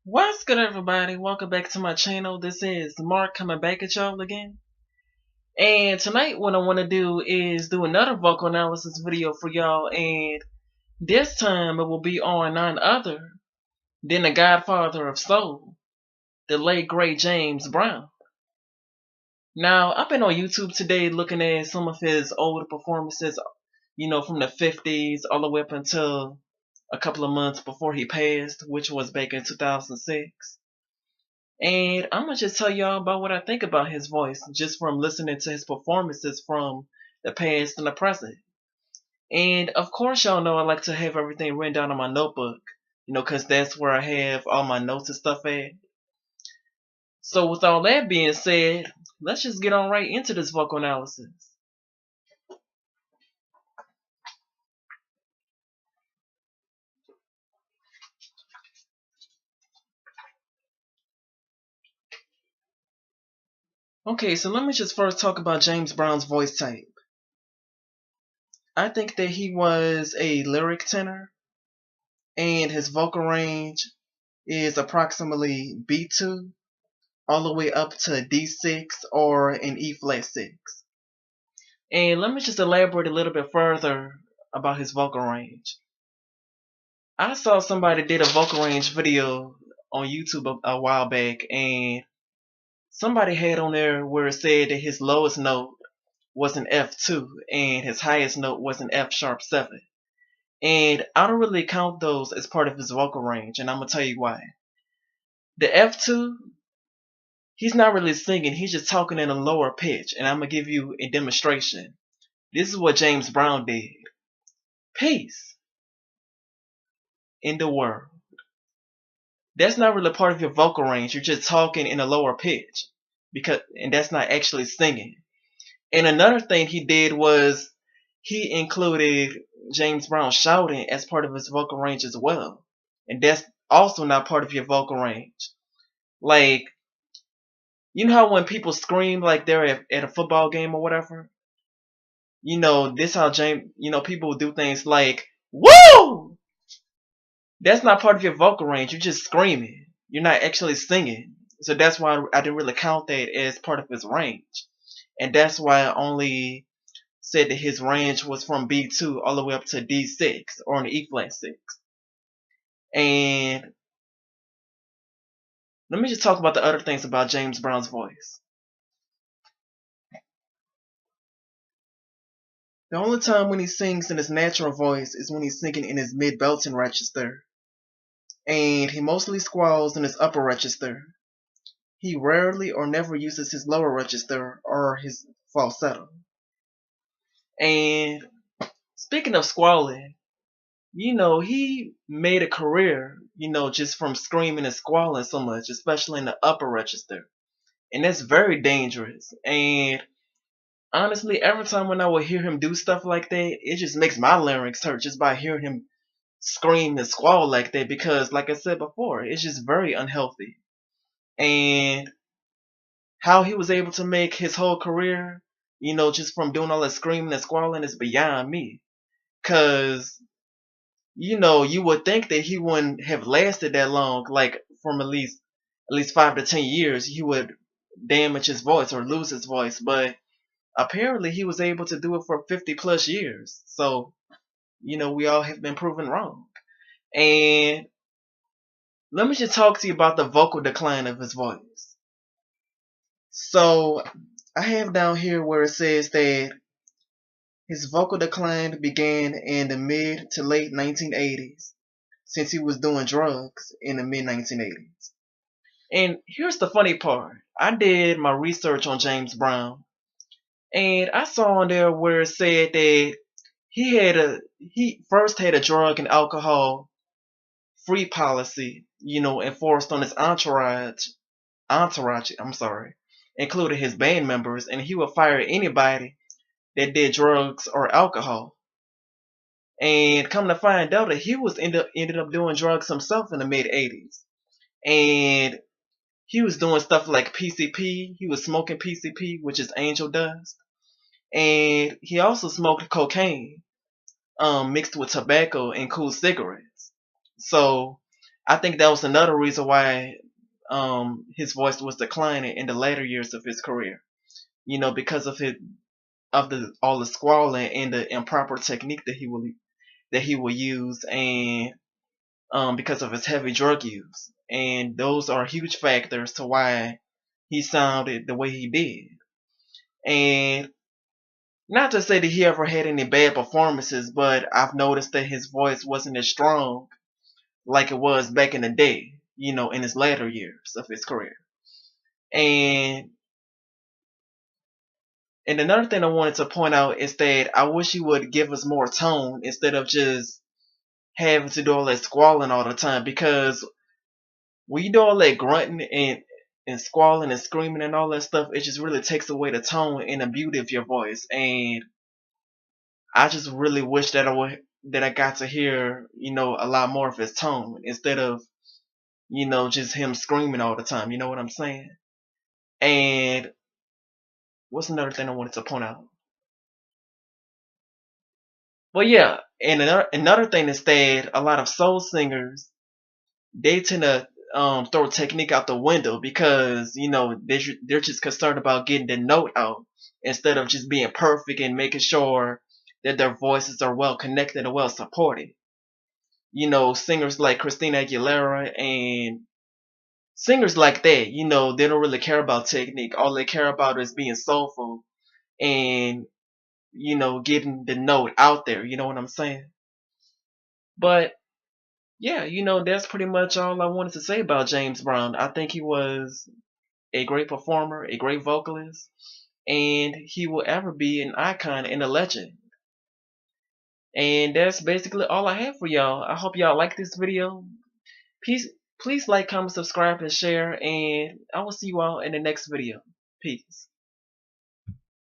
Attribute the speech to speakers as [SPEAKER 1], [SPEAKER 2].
[SPEAKER 1] What's good, everybody? Welcome back to my channel. This is Mark coming back at y'all again. And tonight what I want to do is do another vocal analysis video for y'all, and this time it will be on none other than the godfather of soul, the late great James Brown. Now, I've been on YouTube today looking at some of his older performances, from the 50s all the way up until a couple of months before he passed, which was back in 2006. And I'm gonna just tell y'all about what I think about his voice just from listening to his performances from the past and the present. And of course, y'all know I like to have everything written down on my notebook, because that's where I have all my notes and stuff at. So, with all that being said, let's just get on right into this vocal analysis. Okay, so let me just first talk about James Brown's voice type. I think that he was a lyric tenor, and his vocal range is approximately B2 all the way up to D6 or an E flat 6. And let me just elaborate a little bit further about his vocal range. I saw somebody did a vocal range video on YouTube a while back, and somebody had on there where it said that his lowest note was an F2 and his highest note was an F sharp 7. And I don't really count those as part of his vocal range, and I'm going to tell you why. The F2, he's not really singing, he's just talking in a lower pitch, and I'm going to give you a demonstration. This is what James Brown did. Peace in the world. That's not really part of your vocal range. You're just talking in a lower pitch, and that's not actually singing. And another thing he did was he included James Brown shouting as part of his vocal range as well. And that's also not part of your vocal range. Like, you know how when people scream like they're at a football game or whatever? This how people do things like, woo! That's not part of your vocal range. You're just screaming. You're not actually singing. So that's why I didn't really count that as part of his range. And that's why I only said that his range was from B2 all the way up to D6 or an E flat 6. And let me just talk about the other things about James Brown's voice. The only time when he sings in his natural voice is when he's singing in his mid-belting register. And he mostly squalls in his upper register. He rarely or never uses his lower register or his falsetto. And speaking of squalling, he made a career, just from screaming and squalling so much, especially in the upper register. And that's very dangerous. And honestly, every time when I would hear him do stuff like that, it just makes my larynx hurt just by hearing him scream and squall like that, because like I said before, it's just very unhealthy. And how he was able to make his whole career, just from doing all that screaming and squalling is beyond me. Cause, you would think that he wouldn't have lasted that long, like from at least 5 to 10 years, he would damage his voice or lose his voice. But apparently he was able to do it for 50 plus years. So, we all have been proven wrong. And let me just talk to you about the vocal decline of his voice. So, I have down here where it says that his vocal decline began in the mid to late 1980s, since he was doing drugs in the mid 1980s. And here's the funny part. I did my research on James Brown, and I saw on there where it said that he first had a drug and alcohol free policy, enforced on his entourage, including his band members, and he would fire anybody that did drugs or alcohol. And come to find out that he was ended up doing drugs himself in the mid 80s. And he was doing stuff like PCP. He was smoking PCP, which is angel dust. And he also smoked cocaine, mixed with tobacco and cool cigarettes. So I think that was another reason why his voice was declining in the later years of his career. Because of the all the squalling and the improper technique that he will use, and because of his heavy drug use, and those are huge factors to why he sounded the way he did. And not to say that he ever had any bad performances, but I've noticed that his voice wasn't as strong like it was back in the day, in his later years of his career. And another thing I wanted to point out is that I wish he would give us more tone instead of just having to do all that squalling all the time. Because when you do all that grunting and squalling and screaming and all that stuff, it just really takes away the tone and the beauty of your voice. And I just really wish that I got to hear, a lot more of his tone instead of, just him screaming all the time. You know what I'm saying? And what's another thing I wanted to point out? Well, yeah, and another thing is that a lot of soul singers, they tend to throw technique out the window because they're just concerned about getting the note out instead of just being perfect and making sure that their voices are well connected and well supported. Singers like Christina Aguilera and singers like that, they don't really care about technique. All they care about is being soulful and getting the note out there. You know what I'm saying? But yeah, that's pretty much all I wanted to say about James Brown. I think he was a great performer, a great vocalist, and he will ever be an icon and a legend. And that's basically all I have for y'all. I hope y'all like this video. Please like, comment, subscribe, and share, and I will see you all in the next video. Peace.